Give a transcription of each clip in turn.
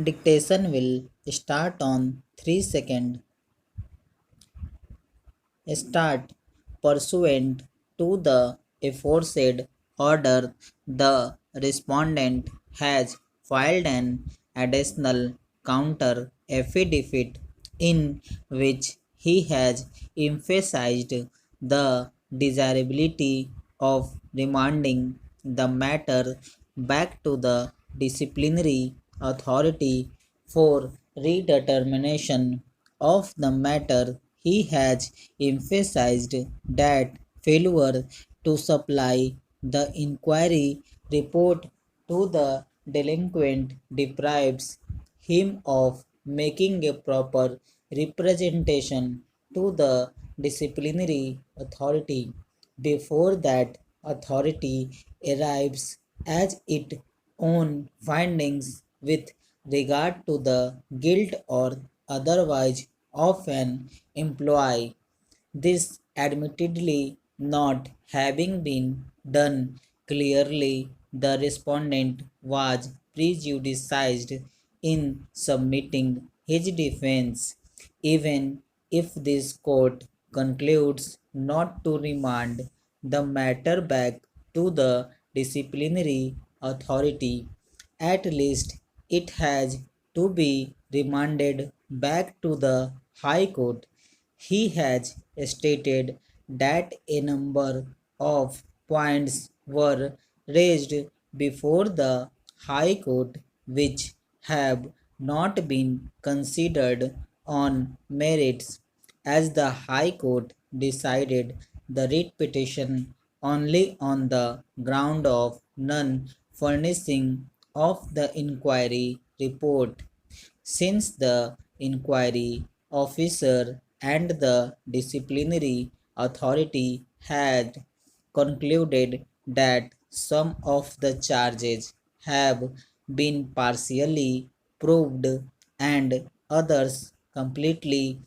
Dictation will start on 3 seconds. Start. Pursuant to the aforesaid order, the respondent has filed an additional counter affidavit in which he has emphasized the desirability of remanding the matter back to the disciplinary authority for redetermination of the matter. He has emphasized that failure to supply the inquiry report to the delinquent deprives him of making a proper representation to the disciplinary authority before that authority arrives as its own findings with regard to the guilt or otherwise of an employee. This admittedly not having been done clearly, the respondent was prejudiced in submitting his defense, even if this court concludes not to remand the matter back to the disciplinary authority. At least it has to be remanded back to the High Court. He has stated that a number of points were raised before the High Court which have not been considered on merits, as the High Court decided the writ petition only on the ground of non furnishing of the inquiry report. Since the inquiry officer and the disciplinary authority had concluded that some of the charges have been partially proved and others completely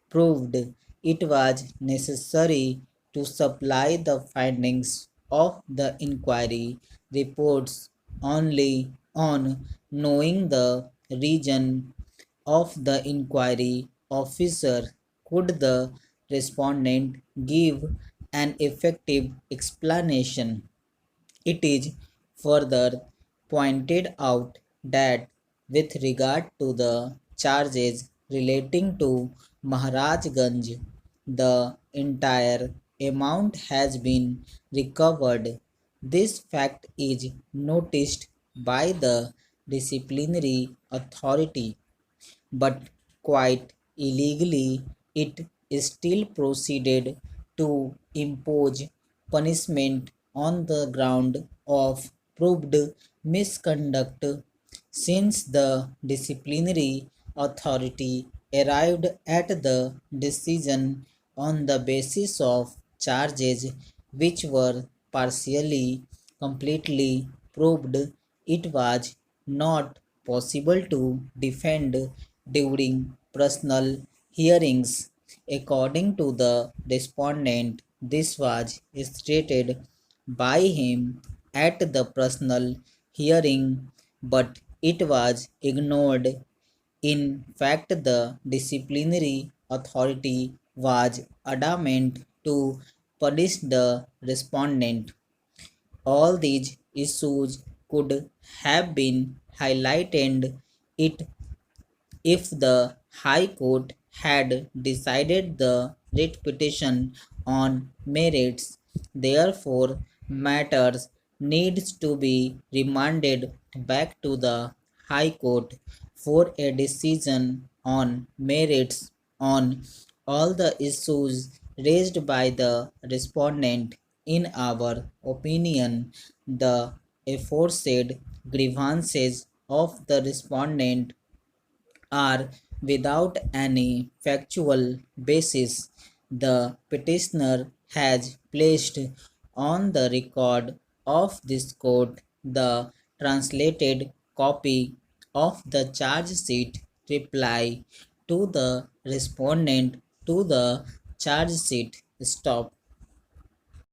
proved, it was necessary to supply the findings of the inquiry reports only on knowing the reason of the inquiry officer could the respondent give an effective explanation. It is further pointed out that with regard to the charges relating to Maharajganj, the entire amount has been recovered. This fact is noticed by the disciplinary authority, but quite illegally it still proceeded to impose punishment on the ground of proved misconduct. Since the disciplinary authority arrived at the decision on the basis of charges which were partially completely proved, it was not possible to defend during personal hearings. According to the respondent, this was stated by him at the personal hearing, but it was ignored. In fact, the disciplinary authority was adamant to punish the respondent. All these issues could have been highlighted it if the High Court had decided the writ petition on merits. Therefore, matters needs to be remanded back to the High Court for a decision on merits on all the issues raised by the respondent. In our opinion, the aforesaid grievances of the respondent are without any factual basis. The petitioner has placed on the record of this court the translated copy of the charge sheet reply to the respondent to the charge sheet. Stop.